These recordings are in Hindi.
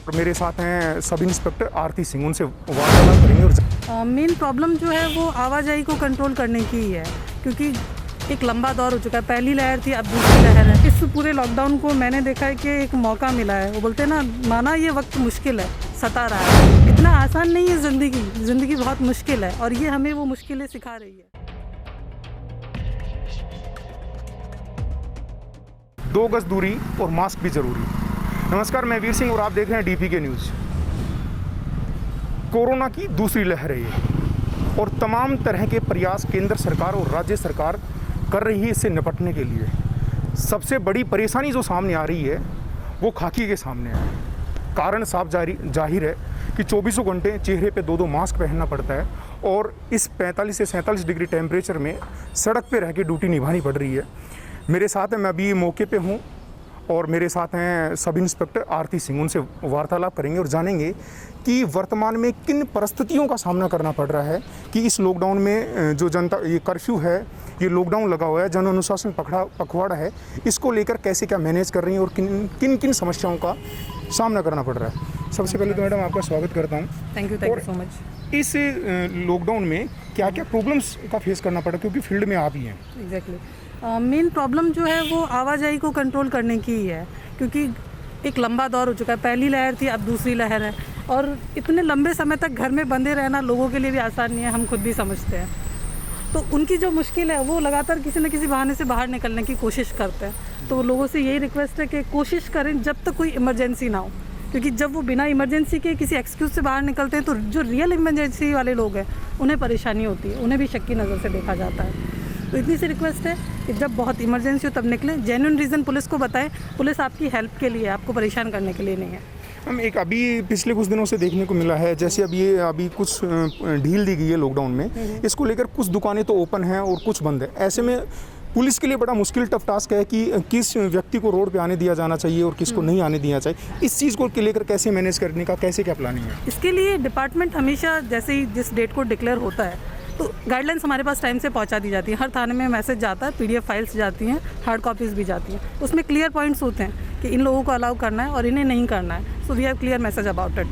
और मेरे साथ हैं सब इंस्पेक्टर आरती सिंह, उनसे वार्तालाप करेंगे। और मेन प्रॉब्लम जो है वो आवाजाही को कंट्रोल करने की ही है, क्योंकि एक लंबा दौर हो चुका है। पहली लहर थी, अब दूसरी लहर है। इस पूरे लॉकडाउन को मैंने देखा है कि एक मौका मिला है। वो बोलते हैं ना, माना ये वक्त मुश्किल है, सता रहा है। इतना आसान नहीं है ज़िंदगी बहुत मुश्किल है, और ये हमें वो मुश्किलें सिखा रही है। 2 गज दूरी और मास्क भी जरूरी। नमस्कार, मैं वीर सिंह और आप देख रहे हैं DPK न्यूज़। कोरोना की दूसरी लहर है ये, और तमाम तरह के प्रयास केंद्र सरकार और राज्य सरकार कर रही है इससे निपटने के लिए। सबसे बड़ी परेशानी जो सामने आ रही है वो खाकी के सामने है। कारण साफ जाहिर है कि 24 घंटे चेहरे पे 2 मास्क पहनना पड़ता है, और इस 45 से 47 डिग्री टेम्परेचर में सड़क पे रह के ड्यूटी निभानी पड़ रही है। मेरे साथ है, मैं अभी मौके पे हूँ, और मेरे साथ हैं सब इंस्पेक्टर आरती सिंह, उनसे वार्तालाप करेंगे और जानेंगे कि वर्तमान में किन परिस्थितियों का सामना करना पड़ रहा है कि इस लॉकडाउन में जो जनता, ये कर्फ्यू है, ये लॉकडाउन लगा हुआ है, जन अनुशासन पखवाड़ा है, इसको लेकर कैसे क्या मैनेज कर रही हैं और किन किन समस्याओं का सामना करना पड़ रहा है। सबसे पहले तो मैडम आपका स्वागत करता हूँ। Thank you so much. इस लॉकडाउन में क्या क्या प्रॉब्लम्स का फेस करना पड़ा, क्योंकि फील्ड में आप ही हैं। एग्जैक्टली। मेन प्रॉब्लम जो है वो आवाजाही को कंट्रोल करने की ही है, क्योंकि एक लंबा दौर हो चुका है। पहली लहर थी, अब दूसरी लहर है, और इतने लंबे समय तक घर में बंधे रहना लोगों के लिए भी आसान नहीं है, हम खुद भी समझते हैं। तो उनकी जो मुश्किल है वो लगातार किसी न किसी बहाने से बाहर निकलने की कोशिश करते हैं। तो लोगों से यही रिक्वेस्ट है कि कोशिश करें जब तक कोई इमरजेंसी ना हो, क्योंकि जब वो बिना इमरजेंसी के किसी एक्सक्यूज़ से बाहर निकलते हैं तो जो रियल इमरजेंसी वाले लोग हैं उन्हें परेशानी होती है, उन्हें भी शक की नज़र से देखा जाता है। तो इतनी सी रिक्वेस्ट है कि जब बहुत इमरजेंसी हो तब निकलें। जेन्युइन रीज़न पुलिस को बताएं, पुलिस आपकी हेल्प के लिए, आपको परेशान करने के लिए नहीं है। हम एक अभी पिछले कुछ दिनों से देखने को मिला है, जैसे अभी कुछ ढील दी गई है लॉकडाउन में, इसको लेकर कुछ दुकानें तो ओपन हैं और कुछ बंद है। ऐसे में पुलिस के लिए बड़ा मुश्किल टफ टास्क है कि किस व्यक्ति को रोड पे आने दिया जाना चाहिए और किसको नहीं आने दिया चाहिए। इस चीज़ को लेकर कैसे मैनेज करने का कैसे क्या प्लानिंग है? इसके लिए डिपार्टमेंट हमेशा जैसे ही जिस डेट को डिक्लेयर होता है तो गाइडलाइंस हमारे पास टाइम से पहुंचा दी जाती है। हर थाने में मैसेज जाता है, PDF फाइल्स जाती हैं, हार्ड कॉपीज़ भी जाती हैं। उसमें क्लियर पॉइंट्स होते हैं कि इन लोगों को अलाउ करना है और इन्हें नहीं करना है। So we have clear message about it.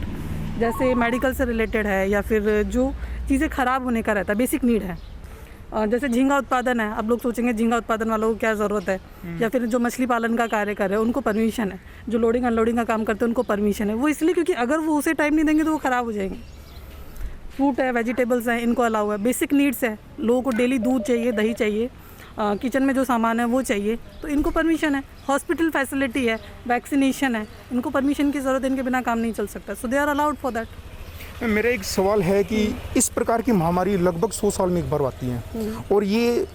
जैसे मेडिकल से रिलेटेड है, या फिर जो चीज़ें ख़राब होने का रहता है, बेसिक नीड है। जैसे झींगा उत्पादन है, अब लोग सोचेंगे झींगा उत्पादन वालों को क्या ज़रूरत है, या फिर जो मछली पालन का कार्य कर रहे हैं उनको परमिशन है, जो लोडिंग अनलोडिंग का काम करते हैं उनको परमिशन है। वो इसलिए क्योंकि अगर वो उसे टाइम नहीं देंगे तो वो ख़राब हो जाएंगे। फ्रूट है, वेजिटेबल्स हैं, इनको अलाउ है। बेसिक नीड्स है, लोगों को डेली दूध चाहिए, दही चाहिए, किचन में जो सामान है वो चाहिए, तो इनको परमिशन है। हॉस्पिटल फैसिलिटी है, वैक्सीनेशन है, इनको परमिशन की ज़रूरत है, इनके बिना काम नहीं चल सकता। So they are allowed for that. मेरा एक सवाल है कि इस प्रकार की महामारी लगभग 100 साल में एक बार आती है, और ये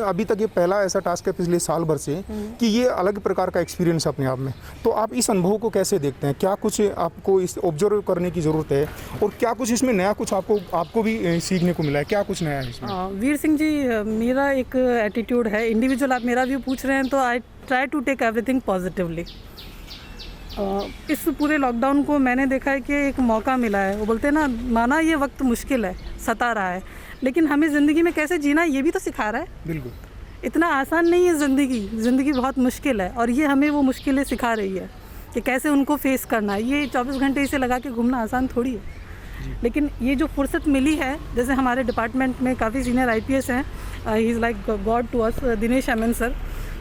अभी तक ये पहला ऐसा टास्क है पिछले साल भर से कि ये अलग प्रकार का एक्सपीरियंस है अपने आप में। तो आप इस अनुभव को कैसे देखते हैं? क्या कुछ आपको इस ऑब्जर्व करने की ज़रूरत है, और क्या कुछ इसमें नया कुछ आपको भी सीखने को मिला है? क्या कुछ नया है इसमें? वीर सिंह जी, मेरा एक एटीट्यूड है इंडिविजुअल। आप मेरा व्यू पूछ रहे हैं तो I try to take everything positively. इस पूरे लॉकडाउन को मैंने देखा है कि एक मौका मिला है। वो बोलते हैं ना, माना ये वक्त मुश्किल है, सता रहा है, लेकिन हमें ज़िंदगी में कैसे जीना ये भी तो सिखा रहा है। बिल्कुल। इतना आसान नहीं है ज़िंदगी बहुत मुश्किल है, और ये हमें वो मुश्किलें सिखा रही है कि कैसे उनको फेस करना है। ये 24 घंटे इसे लगा के घूमना आसान थोड़ी है। लेकिन ये जो फुर्सत मिली है, जैसे हमारे डिपार्टमेंट में काफ़ी सीनियर IPS हैं, he is like god to us, Dinesh MN sir.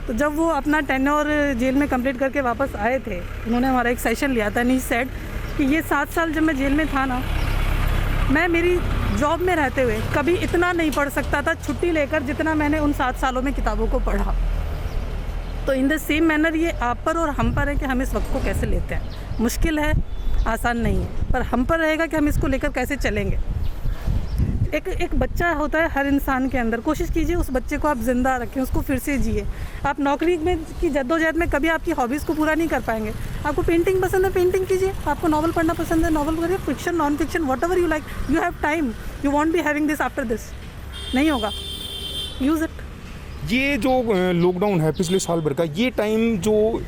तो जब वो अपना टेन्योर जेल में कंप्लीट करके वापस आए थे, उन्होंने हमारा एक सेशन लिया था, नी सेड कि ये 7 साल जब मैं जेल में था ना, मैं मेरी जॉब में रहते हुए कभी इतना नहीं पढ़ सकता था छुट्टी लेकर जितना मैंने उन 7 सालों में किताबों को पढ़ा। तो इन द सेम मैनर ये आप पर और हम पर है कि हम इस वक्त को कैसे लेते हैं। मुश्किल है, आसान नहीं है, पर हम पर रहेगा कि हम इसको लेकर कैसे चलेंगे। एक बच्चा होता है हर इंसान के अंदर, कोशिश कीजिए उस बच्चे को आप ज़िंदा रखें, उसको फिर से जिए। आप नौकरी में की जद्दोजहद में कभी आपकी हॉबीज़ को पूरा नहीं कर पाएंगे। आपको पेंटिंग पसंद है, पेंटिंग कीजिए। आपको नॉवल पढ़ना पसंद है, नॉवल पढ़िए। Fiction, non fiction, what ever you like, you have time, you want be having this after this. नहीं होगा, यूज़ इट। ये जो लॉकडाउन है पिछले साल भर का, ये टाइम जो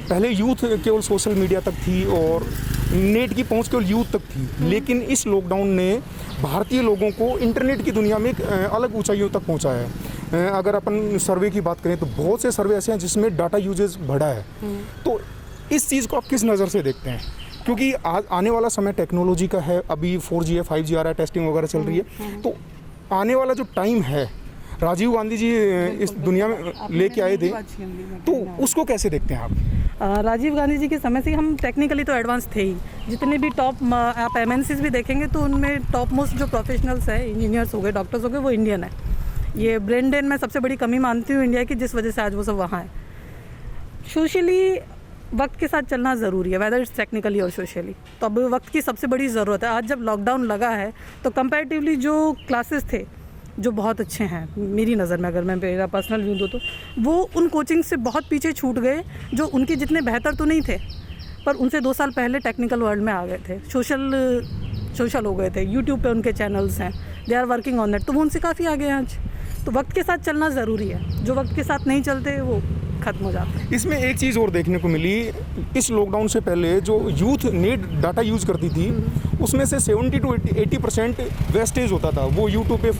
पहले यूथ केवल सोशल मीडिया तक थी और नेट की पहुंच केवल यूथ तक थी, लेकिन इस लॉकडाउन ने भारतीय लोगों को इंटरनेट की दुनिया में एक अलग ऊंचाइयों तक पहुंचाया है। अगर अपन सर्वे की बात करें तो बहुत से सर्वे ऐसे हैं जिसमें डाटा यूजेज बढ़ा है। तो इस चीज़ को आप किस नज़र से देखते हैं? क्योंकि आज आने वाला समय टेक्नोलॉजी का है, अभी 4G है, 5G आ रहा है, टेस्टिंग वगैरह चल रही है, तो आने वाला जो टाइम है, राजीव गांधी जी इस दुनिया में लेके आए थे, तो उसको कैसे देखते हैं आप? राजीव गांधी जी के समय से हम टेक्निकली तो एडवांस थे ही। जितने भी टॉप आप एमएनसीज भी देखेंगे तो उनमें टॉप मोस्ट जो प्रोफेशनल्स हैं, इंजीनियर्स हो गए, डॉक्टर्स हो गए, वो इंडियन है। ये ब्रेन ड्रेन में सबसे बड़ी कमी मानती हूँ इंडिया की, जिस वजह से आज वो सब वहाँ है। सोशली वक्त के साथ चलना ज़रूरी है, वेदर इट्स टेक्निकली और सोशली। तो अब वक्त की सबसे बड़ी ज़रूरत है। आज जब लॉकडाउन लगा है तो कंपैरेटिवली जो क्लासेस थे जो बहुत अच्छे हैं मेरी नज़र में, अगर मैं मेरा पर्सनल व्यू दूँ तो वो उन कोचिंग से बहुत पीछे छूट गए जो उनके जितने बेहतर तो नहीं थे, पर उनसे 2 साल पहले टेक्निकल वर्ल्ड में आ गए थे, सोशल हो गए थे। यूट्यूब पे उनके चैनल्स हैं, they are working on that, तो वो उनसे काफ़ी आगे हैं आज। तो वक्त के साथ चलना ज़रूरी है, जो वक्त के साथ नहीं चलते वो खत्म हो जाते हैं। इसमें एक चीज़ और देखने को मिली, इस लॉकडाउन से पहले जो यूथ नेट डाटा यूज़ करती थी उसमें से 70 to 80% वेस्टेज होता था। वो यूट्यूब पे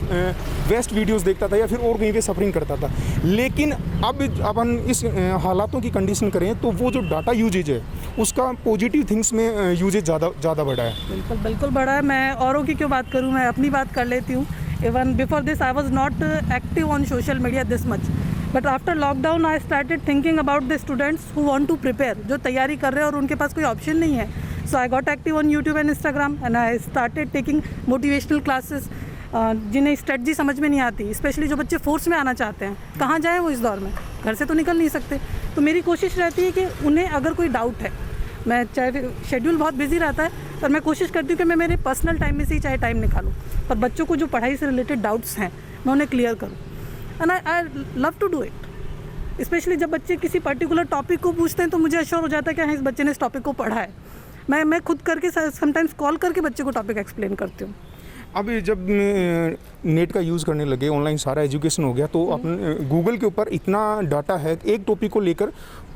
वेस्ट वीडियोस देखता था या फिर और कहीं पे सफरिंग करता था। लेकिन अब अपन इस हालातों की कंडीशन करें तो वो जो डाटा यूजेज है उसका पॉजिटिव थिंग्स में यूजेज ज़्यादा बढ़ा है। बिल्कुल बढ़ा है। मैं औरों की क्यों बात करूँ, मैं अपनी बात कर लेती हूँ। Even before this I was not active on social media this much, but after lockdown I started thinking about the students who want to prepare, जो तैयारी कर रहे हैं और उनके पास कोई ऑप्शन नहीं है। So I got active on YouTube and Instagram and I started taking motivational classes. जिन्हें स्ट्रेटजी समझ में नहीं आती, स्पेशली जो बच्चे फोर्स में आना चाहते हैं, कहाँ जाएँ वो इस दौर में, घर से तो निकल नहीं सकते। तो मेरी कोशिश रहती है कि उन्हें अगर कोई डाउट है, मैं चाहे शेड्यूल बहुत बिजी रहता है पर मैं कोशिश करती हूँ कि मैं मेरे पर्सनल टाइम में से ही चाहे टाइम निकालूँ, पर बच्चों को जो पढ़ाई से रिलेटेड डाउट्स हैं मैं उन्हें क्लियर करूँ। And I love to do it. Specially जब बच्चे किसी पर्टिकुलर टॉपिक को पूछते हैं तो मुझे अश्योर हो जाता है कि हाँ, इस बच्चे ने इस टॉपिक को पढ़ा है। मैं खुद करके समटाइम्स कॉल करके बच्चे को टॉपिक एक्सप्लेन करती हूँ। अब जब नेट का यूज़ करने लगे, ऑनलाइन सारा एजुकेशन हो गया, तो अपने गूगल के ऊपर इतना डाटा है, एक टॉपिक को लेकर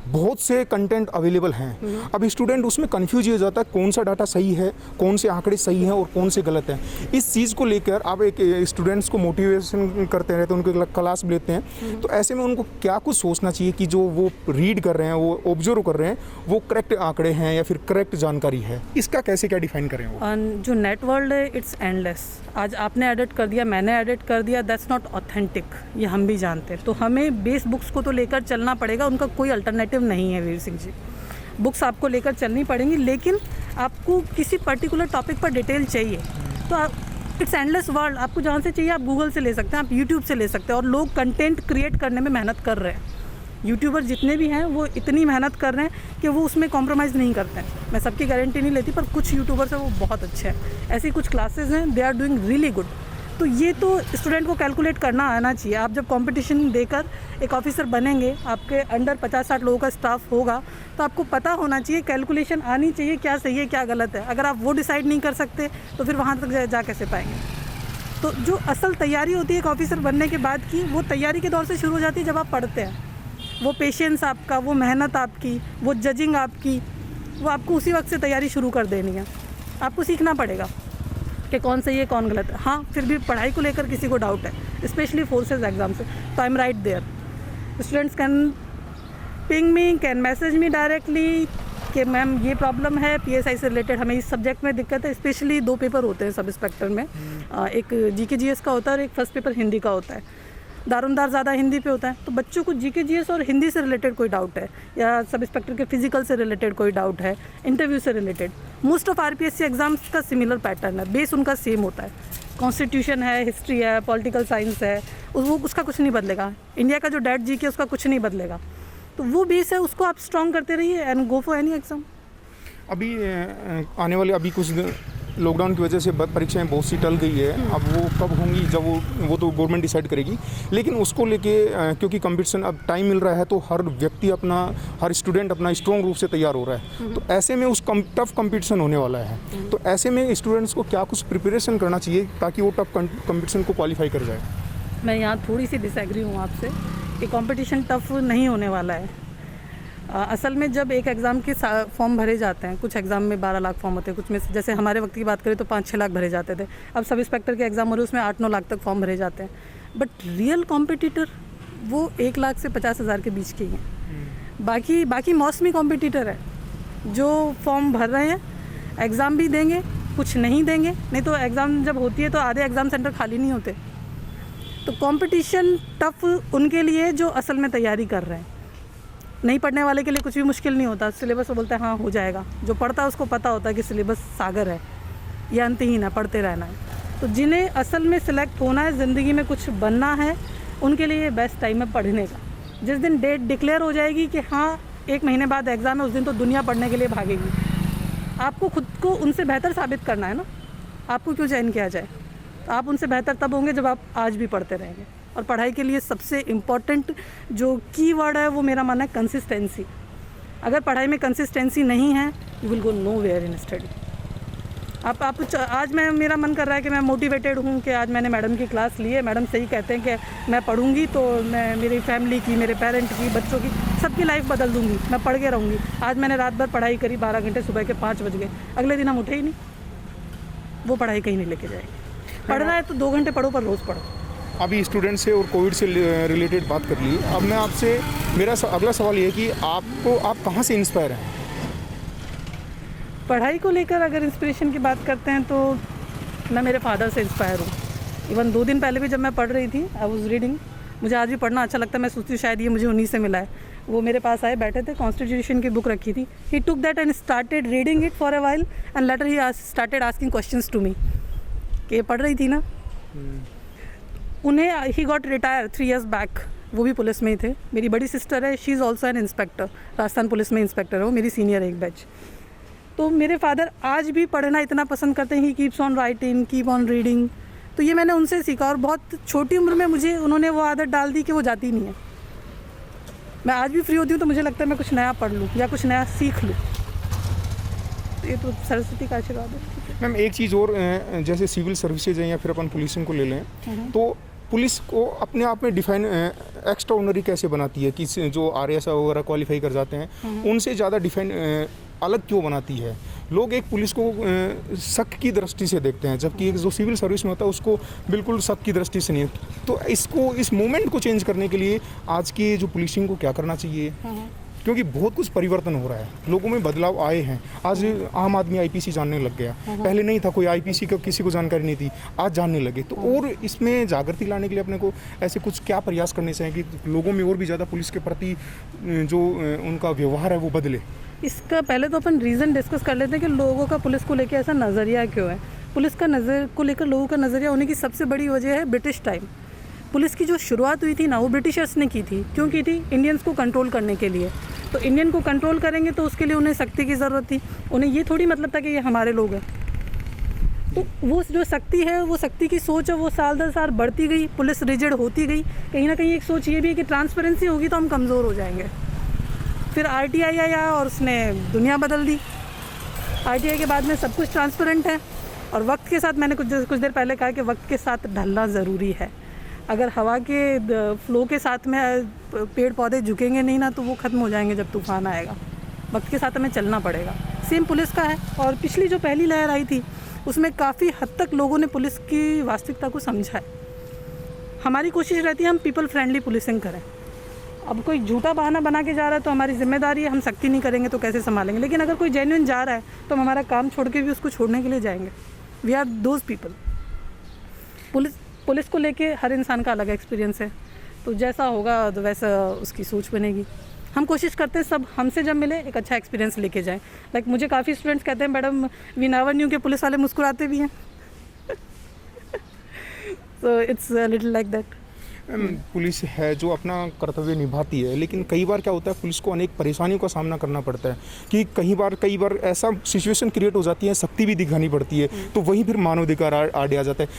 बहुत से कंटेंट अवेलेबल हैं। अब स्टूडेंट उसमें कंफ्यूज हो जाता है कौन सा डाटा सही है, कौन से आंकड़े सही हैं और कौन से गलत हैं। इस चीज़ को लेकर आप एक स्टूडेंट्स को मोटिवेशन करते रहते हैं, उनको क्लास लेते हैं, तो ऐसे में उनको क्या कुछ सोचना चाहिए कि जो वो रीड कर रहे हैं, वो ऑब्जर्व कर रहे हैं, वो करेक्ट आंकड़े हैं या फिर करेक्ट जानकारी है? इसका कैसे क्या डिफाइन करें वो? जो नेट वर्ल्ड है इट्स एंडलेस। आज आपने एडिट कर दिया, मैंने एडिट कर दिया, दैट्स नॉट ऑथेंटिक, ये हम भी जानते हैं। तो हमें बेस बुक्स को तो लेकर चलना पड़ेगा, उनका कोई अल्टरनेटिव नहीं है। वीर सिंह जी, बुक्स आपको लेकर चलनी पड़ेंगी, लेकिन आपको किसी पर्टिकुलर टॉपिक पर डिटेल चाहिए तो इट्स एंडलेस वर्ल्ड। आपको जहाँ से चाहिए आप गूगल से ले सकते हैं, आप यूट्यूब से ले सकते हैं। और लोग कंटेंट क्रिएट करने में मेहनत कर रहे हैं। यूट्यूबर जितने भी हैं वो इतनी मेहनत कर रहे हैं कि वो उसमें कॉम्प्रोमाइज़ नहीं करते हैं। मैं सबकी गारंटी नहीं लेती, पर कुछ यूट्यूबर्स हैं वो बहुत अच्छे हैं। ऐसी कुछ क्लासेस हैं, they are doing really good. तो ये तो स्टूडेंट को कैलकुलेट करना आना चाहिए। आप जब कंपटीशन देकर एक ऑफिसर बनेंगे, आपके अंडर 50-60 लोगों का स्टाफ होगा, तो आपको पता होना चाहिए, कैलकुलेशन आनी चाहिए, क्या सही है क्या गलत है। अगर आप वो डिसाइड नहीं कर सकते तो फिर वहाँ तक जा कैसे पाएंगे। तो जो असल तैयारी होती है एक ऑफिसर बनने के बाद की, वो तैयारी के दौर से शुरू हो जाती है जब आप पढ़ते हैं। वो पेशेंस आपका, वो मेहनत आपकी, वो जजिंग आपकी, वो आपको उसी वक्त से तैयारी शुरू कर देनी है। आपको सीखना पड़ेगा कि कौन सही है कौन गलत है। हाँ, फिर भी पढ़ाई को लेकर किसी को डाउट है, स्पेशली फोर्सेस एग्जाम से, तो I am right there. Students can ping me, can message me directly कि मैम ये प्रॉब्लम है, PSI से रिलेटेड हमें इस सब्जेक्ट में दिक्कत है। स्पेशली 2 पेपर होते हैं सब इंस्पेक्टर में, एक GK GS का होता है और एक फर्स्ट पेपर हिंदी का होता है। दारोमदार ज़्यादा हिंदी पे होता है। तो बच्चों को GK GS और हिंदी से रिलेटेड कोई डाउट है, या सब इंस्पेक्टर के फिजिकल से रिलेटेड कोई डाउट है, इंटरव्यू से related, most of RPSC exams का सिमिलर पैटर्न है, बेस उनका सेम होता है। कॉन्स्टिट्यूशन है, हिस्ट्री है, पॉलिटिकल साइंस है, वो उसका कुछ नहीं बदलेगा। इंडिया का जो डेट GK उसका कुछ नहीं बदलेगा। तो वो बेस है, उसको आप स्ट्रॉन्ग करते रहिए and go for any exam. अभी आने वाले अभी कुछ लॉकडाउन की वजह से परीक्षाएं बहुत सी टल गई है। अब वो कब होंगी, जब वो तो गवर्नमेंट डिसाइड करेगी। लेकिन उसको लेके क्योंकि कंपटीशन अब टाइम मिल रहा है, तो हर व्यक्ति हर स्टूडेंट अपना स्ट्रॉन्ग रूप से तैयार हो रहा है। तो ऐसे में उस टफ कंपटीशन होने वाला है, तो ऐसे में स्टूडेंट्स को क्या कुछ प्रिपरेशन करना चाहिए ताकि वो टफ कंपटीशन को क्वालिफाई कर जाए? मैं यहाँ थोड़ी सी डिसएग्री हूँ आपसे कि कंपटीशन टफ नहीं होने वाला है। असल में जब एक एग्ज़ाम के फॉर्म भरे जाते हैं, कुछ एग्ज़ाम में 12 लाख फॉर्म होते हैं, कुछ में जैसे हमारे वक्त की बात करें तो 5-6 लाख भरे जाते थे। अब सब इंस्पेक्टर के एग्ज़ाम हो रहे हैं, उसमें 8-9 लाख तक फॉर्म भरे जाते हैं। बट रियल कॉम्पिटिटर वो 1 लाख से 50,000 के बीच के ही हैं। बाकी मौसमी कॉम्पिटिटर है। जो फॉर्म भर रहे हैं एग्ज़ाम भी देंगे, कुछ नहीं देंगे, नहीं तो एग्ज़ाम जब होती है तो आधे एग्ज़ाम सेंटर खाली नहीं होते। तो कंपटीशन टफ उनके लिए जो असल में तैयारी कर रहे हैं। नहीं पढ़ने वाले के लिए कुछ भी मुश्किल नहीं होता, सिलेबस वो बोलता है हाँ हो जाएगा। जो पढ़ता है उसको पता होता है कि सिलेबस सागर है, ये अंतहीन है, पढ़ते रहना है। तो जिन्हें असल में सिलेक्ट होना है, ज़िंदगी में कुछ बनना है, उनके लिए ये बेस्ट टाइम है पढ़ने का। जिस दिन डेट डिक्लेयर हो जाएगी कि हाँ 1 महीने बाद एग्ज़ाम है, उस दिन तो दुनिया पढ़ने के लिए भागेगी। आपको खुद को उनसे बेहतर साबित करना है ना, आपको क्यों चयन किया जाए। तो आप उनसे बेहतर तब होंगे जब आप आज भी पढ़ते रहेंगे। और पढ़ाई के लिए सबसे इम्पॉर्टेंट जो की वर्ड है वो मेरा मानना है कंसिस्टेंसी। अगर पढ़ाई में कंसिस्टेंसी नहीं है, you will go nowhere in study. आज मेरा मन कर रहा है कि मैं मोटिवेटेड हूँ कि आज मैंने मैडम की क्लास ली है, मैडम सही कहते हैं कि मैं पढ़ूंगी तो मैं मेरी फैमिली की, मेरे पेरेंट की, बच्चों की, सबकी लाइफ बदल दूंगी, मैं पढ़ के रहूँगी। आज मैंने रात भर पढ़ाई करी, 12 घंटे, सुबह के 5 बज गए, अगले दिन हम उठे ही नहीं। वो पढ़ाई कहीं नहीं लेके जाएगी। पढ़ना है तो 2 घंटे पढ़ो, पर रोज़ पढ़ो। अभी स्टूडेंट से और कोविड से रिलेटेड बात कर ली। अब मैं आपसे मेरा अगला सवाल ये है कि आप कहाँ से इंस्पायर हैं? पढ़ाई को लेकर अगर इंस्पिरेशन की बात करते हैं तो मैं मेरे फादर से इंस्पायर हूँ। इवन 2 दिन पहले भी जब मैं पढ़ रही थी, आई वॉज रीडिंग, मुझे आज भी पढ़ना अच्छा लगता है। मैं सोचती हूँ शायद ये मुझे उन्हीं से मिला है। वो मेरे पास आए, बैठे थे, कॉन्स्टिट्यूशन की बुक रखी थी। He took that and started reading it for a while and later he started asking questions to me कि ये पढ़ रही थी ना। उन्हें ही गॉट रिटायर 3 years बैक, वो भी पुलिस में ही थे। मेरी बड़ी सिस्टर है, she is also an inspector, Rajasthan police में इंस्पेक्टर है वो, मेरी सीनियर है एक बैच। तो मेरे फादर आज भी पढ़ना इतना पसंद करते हैं, he keeps on writing, keep on reading. तो ये मैंने उनसे सीखा और बहुत छोटी उम्र में मुझे उन्होंने वो आदत डाल दी कि वो जाती नहीं है। मैं आज भी फ्री होती हूँ तो मुझे लगता है मैं कुछ नया पढ़ लूँ या कुछ नया सीख लूँ। ये तो सरस्वती का आशीर्वाद है। मैम एक चीज़ और, जैसे सिविल सर्विसेज हैं या फिर अपन पुलिसिंग को ले लें, तो पुलिस को अपने आप में डिफाइन एक्स्ट्रा ऑर्डिनरी कैसे बनाती है कि जो RAS वगैरह क्वालिफाई कर जाते हैं उनसे ज़्यादा डिफाइन अलग क्यों बनाती है? लोग एक पुलिस को शक की दृष्टि से देखते हैं, जबकि एक जो सिविल सर्विस में होता है उसको बिल्कुल शक की दृष्टि से नहीं। तो इस मोमेंट को चेंज करने के लिए आज की जो पुलिसिंग को क्या करना चाहिए? क्योंकि बहुत कुछ परिवर्तन हो रहा है, लोगों में बदलाव आए हैं। आज आम आदमी IPC जानने लग गया, पहले नहीं था, कोई IPC का किसी को जानकारी नहीं थी, आज जानने लगे। तो और इसमें जागृति लाने के लिए अपने को ऐसे कुछ क्या प्रयास करने चाहिए कि लोगों में और भी ज़्यादा पुलिस के प्रति जो उनका व्यवहार है वो बदले? इसका पहले तो अपन रीज़न डिस्कस कर लेते हैं कि लोगों का पुलिस को लेकर ऐसा नज़रिया क्यों है। पुलिस का नज़र को लेकर लोगों का नज़रिया होने की सबसे बड़ी वजह है ब्रिटिश टाइम। पुलिस की जो शुरुआत हुई थी ना, वो ब्रिटिशर्स ने की थी। क्यों की थी? इंडियंस को कंट्रोल करने के लिए। तो इंडियन को कंट्रोल करेंगे तो उसके लिए उन्हें शक्ति की ज़रूरत थी। उन्हें ये थोड़ी मतलब था कि ये हमारे लोग हैं। तो वो जो शक्ति है, वो शक्ति की सोच है, वो साल दर साल बढ़ती गई, पुलिस रिजिड होती गई। कहीं ना कहीं एक सोच ये भी है कि ट्रांसपेरेंसी होगी तो हम कमज़ोर हो जाएंगे। फिर RTI आया और उसने दुनिया बदल दी। RTI के बाद में सब कुछ ट्रांसपेरेंट है। और वक्त के साथ, मैंने कुछ देर पहले कहा कि वक्त के साथ ढलना ज़रूरी है। अगर हवा के फ्लो के साथ में पेड़ पौधे झुकेंगे नहीं ना, तो वो ख़त्म हो जाएंगे जब तूफान आएगा। वक्त के साथ हमें चलना पड़ेगा। सेम पुलिस का है। और पिछली जो पहली लहर आई थी उसमें काफ़ी हद तक लोगों ने पुलिस की वास्तविकता को समझा है। हमारी कोशिश रहती है हम पीपल फ्रेंडली पुलिसिंग करें। अब कोई झूठा बहाना बना के जा रहा है तो हमारी जिम्मेदारी है, हम सख्ती नहीं करेंगे तो कैसे संभालेंगे। लेकिन अगर कोई जेन्युइन जा रहा है तो हम हमारा काम छोड़ के भी उसको छोड़ने के लिए जाएंगे। We are those people. Police को लेके हर इंसान का अलग एक्सपीरियंस है, तो जैसा होगा तो वैसा उसकी सोच बनेगी। हम कोशिश करते हैं सब हमसे जब मिले एक अच्छा एक्सपीरियंस लेके जाएं। लाइक मुझे काफ़ी स्टूडेंट्स कहते हैं मैडम वी नेवर न्यू कि पुलिस वाले मुस्कुराते भी हैं। So it's little like that. Police है जो अपना कर्तव्य निभाती है, लेकिन कई बार क्या होता है पुलिस को अनेक परेशानियों का सामना करना पड़ता है कि कई बार ऐसा सिचुएशन क्रिएट हो जाती है, शक्ति भी दिखानी पड़ती है, तो वहीं फिर मानवाधिकार आड़े आ जाता है।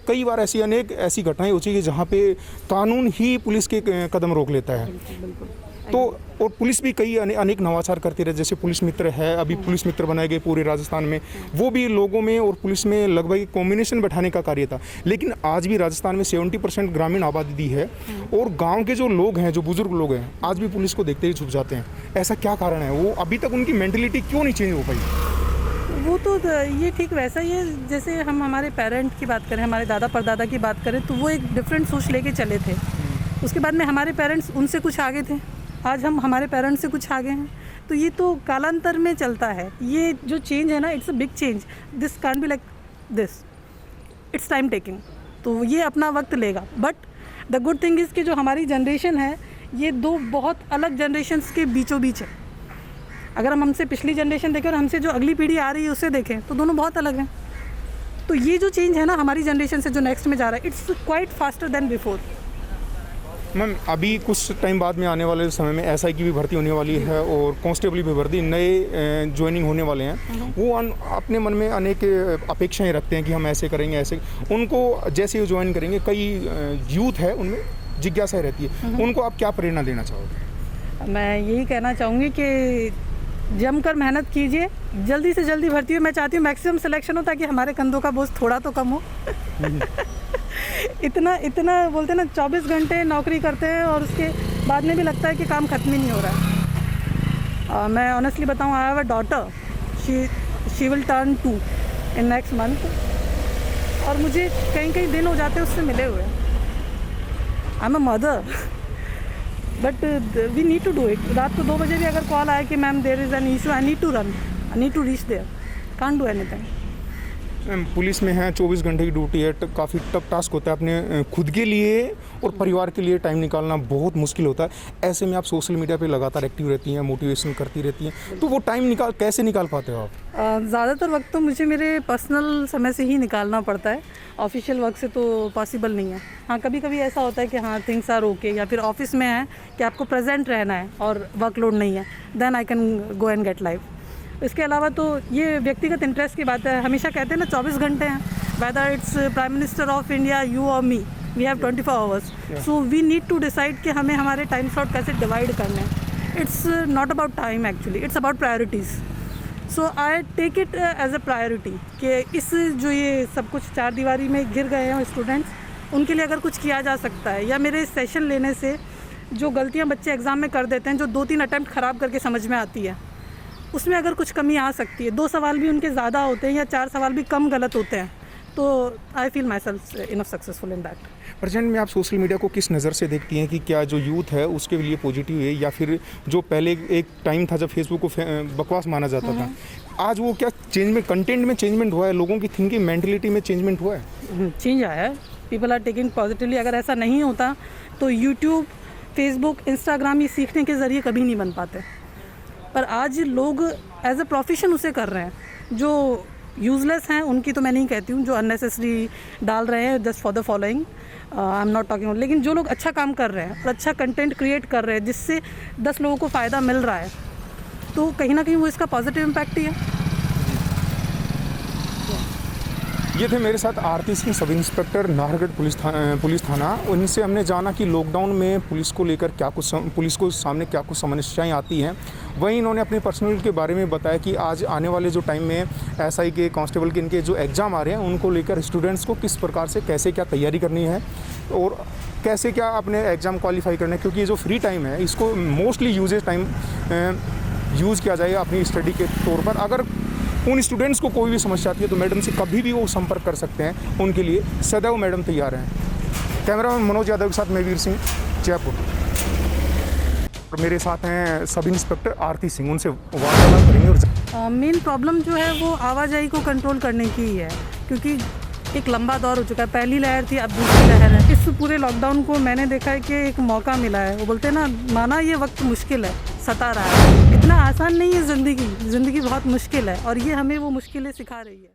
कई बार ऐसी घटनाएं होती है जहाँ पे कानून ही पुलिस के कदम रोक लेता है। तो और पुलिस भी कई अनेक नवाचार करती रहे, जैसे पुलिस मित्र है, अभी पुलिस मित्र बनाए गए पूरे राजस्थान में, वो भी लोगों में और पुलिस में लगभग एक कॉम्बिनेशन बैठाने का कार्य था। लेकिन आज भी राजस्थान में 70% ग्रामीण आबादी है और गांव के जो लोग हैं, जो बुजुर्ग लोग हैं, आज भी पुलिस को देखते ही छुप जाते हैं। ऐसा क्या कारण है? वो अभी तक उनकी मेंटलिटी क्यों नहीं चेंज हो पाई? वो तो ये ठीक वैसा ही है जैसे हम हमारे पेरेंट की बात करें, हमारे दादा परदादा की बात करें, तो वो एक डिफरेंट सोच लेके चले थे। उसके बाद में हमारे पेरेंट्स उनसे कुछ आगे थे, आज हम हमारे पेरेंट्स से कुछ आगे हैं। तो ये तो कालांतर में चलता है। ये जो चेंज है ना, it's a big change, this can't be like this, it's time taking, तो ये अपना वक्त लेगा। But the good thing is कि जो हमारी जनरेशन है ये दो बहुत अलग जनरेशन्स के बीचों बीच है। अगर हम हमसे पिछली जनरेशन देखें और हमसे जो अगली पीढ़ी आ रही है उससे देखें तो दोनों बहुत अलग हैं। तो ये जो चेंज है ना हमारी जनरेशन से जो नेक्स्ट में जा रहा है, it's quite faster than before. Ma'am अभी कुछ टाइम बाद में आने वाले समय में एसआई की भी भर्ती होने वाली है और कांस्टेबल भी भर्ती, नए ज्वाइनिंग होने वाले हैं। वो अपने मन में अनेक अपेक्षाएं रखते हैं कि हम ऐसे करेंगे, ऐसे। उनको जैसे ही ज्वाइन करेंगे, कई यूथ है उनमें जिज्ञासा रहती है, उनको आप क्या प्रेरणा देना चाहोगे? मैं यही कहना चाहूँगी कि जमकर मेहनत कीजिए, जल्दी से जल्दी भर्ती हो। मैं चाहती हूँ मैक्सिमम सिलेक्शन हो ताकि हमारे कंधों का बोझ थोड़ा तो कम हो। इतना बोलते हैं ना, 24 घंटे नौकरी करते हैं और उसके बाद में भी लगता है कि काम ख़त्म ही नहीं हो रहा है। मैं ऑनेस्टली बताऊँ, I have a daughter, she will turn 2 in next month, और मुझे कई दिन हो जाते हैं उससे मिले हुए। I am a mother, but we need to do it. रात को 2 बजे भी अगर कॉल आए कि ma'am there is an issue, I need to run, I need to reach there, can't do anything. Police में है, 24 घंटे की ड्यूटी है, काफ़ी टफ टास्क होता है। अपने खुद के लिए और परिवार के लिए टाइम निकालना बहुत मुश्किल होता है। ऐसे में आप सोशल मीडिया पे लगातार एक्टिव रहती हैं, मोटिवेशन करती रहती हैं, तो वो टाइम कैसे निकाल पाते हो आप? ज़्यादातर वक्त तो मुझे मेरे पर्सनल समय से ही निकालना पड़ता है, ऑफिशियल वर्क से तो पॉसिबल नहीं है। हाँ, कभी कभी ऐसा होता है कि हाँ थिंग्स आर ओके, या फिर ऑफिस में है कि आपको प्रेजेंट रहना है और वर्कलोड नहीं है, then I can go and get live. इसके अलावा तो ये व्यक्तिगत इंटरेस्ट की बात है। हमेशा कहते हैं ना 24 घंटे हैं, whether it's prime minister of India, you और me, we have 24 hours, so we need to decide कि हमें हमारे टाइम स्लॉट कैसे डिवाइड करने हैं। It's not about time actually, it's about priorities. So I take it as a priority कि इस जो ये सब कुछ चार दीवारी में घिर गए हैं स्टूडेंट्स, उनके लिए अगर कुछ किया जा सकता है, या मेरे सेशन लेने से जो गलतियाँ बच्चे एग्ज़ाम में कर देते हैं, जो 2-3 अटैम्प्ट ख़राब करके समझ में आती है, उसमें अगर कुछ कमी आ सकती है, 2 सवाल भी उनके ज़्यादा होते हैं या 4 सवाल भी कम गलत होते हैं, तो I feel my self enough successful in that. Present में आप सोशल मीडिया को किस नज़र से देखती हैं कि क्या जो यूथ है उसके लिए पॉजिटिव है, या फिर जो पहले एक टाइम था जब फेसबुक को बकवास माना जाता था, आज वो क्या कंटेंट में चेंजमेंट हुआ है, लोगों की थिंकिंग मेंटलिटी में चेंजमेंट हुआ है? चेंज आया है, पीपल आर टेकिंग पॉजिटिवली। अगर ऐसा नहीं होता तो यूट्यूब, फेसबुक, इंस्टाग्राम ये सीखने के ज़रिए कभी नहीं बन पाते, पर आज लोग एज अ प्रोफेशन उसे कर रहे हैं। जो यूज़लेस हैं उनकी तो मैं नहीं कहती हूँ, जो अननेसेसरी डाल रहे हैं just for the following, I am not talking, लेकिन जो लोग अच्छा काम कर रहे हैं और अच्छा कंटेंट क्रिएट कर रहे हैं जिससे 10 लोगों को फ़ायदा मिल रहा है, तो कहीं ना कहीं वो इसका पॉजिटिव इम्पैक्ट ही है। ये थे मेरे साथ आरती Singh, sub inspector Nahargarh police थाना। उनसे हमने जाना कि लॉकडाउन में पुलिस को लेकर पुलिस को सामने क्या कुछ समस्याएं आती हैं। वहीं इन्होंने अपने पर्सनल के बारे में बताया कि आज आने वाले जो टाइम में एसआई के, कांस्टेबल के, इनके जो एग्ज़ाम आ रहे हैं उनको लेकर स्टूडेंट्स को किस प्रकार से कैसे क्या तैयारी करनी है और कैसे क्या अपने एग्ज़ाम क्वालिफाई करना है, क्योंकि ये जो फ्री टाइम है इसको मोस्टली यूज़ किया जाएगा अपनी स्टडी के तौर पर। अगर उन स्टूडेंट्स को कोई भी समस्या आती है तो मैडम से कभी भी वो संपर्क कर सकते हैं, उनके लिए सदैव मैडम तैयार हैं। कैमरामैन मनोज यादव के साथ मैं वीर सिंह, जयपुर। और मेरे साथ हैं सब इंस्पेक्टर आरती सिंह, उनसे वार्तालाप करेंगे। मेन प्रॉब्लम जो है वो आवाजाही को कंट्रोल करने की ही है, क्योंकि एक लंबा दौर हो चुका है। पहली लहर थी, अब दूसरी लहर है। इस पूरे लॉकडाउन को मैंने देखा है कि एक मौका मिला है। वो बोलते हैं ना, माना ये वक्त मुश्किल है, सता रहा है, इतना आसान नहीं है ज़िंदगी बहुत मुश्किल है, और ये हमें वो मुश्किलें सिखा रही है।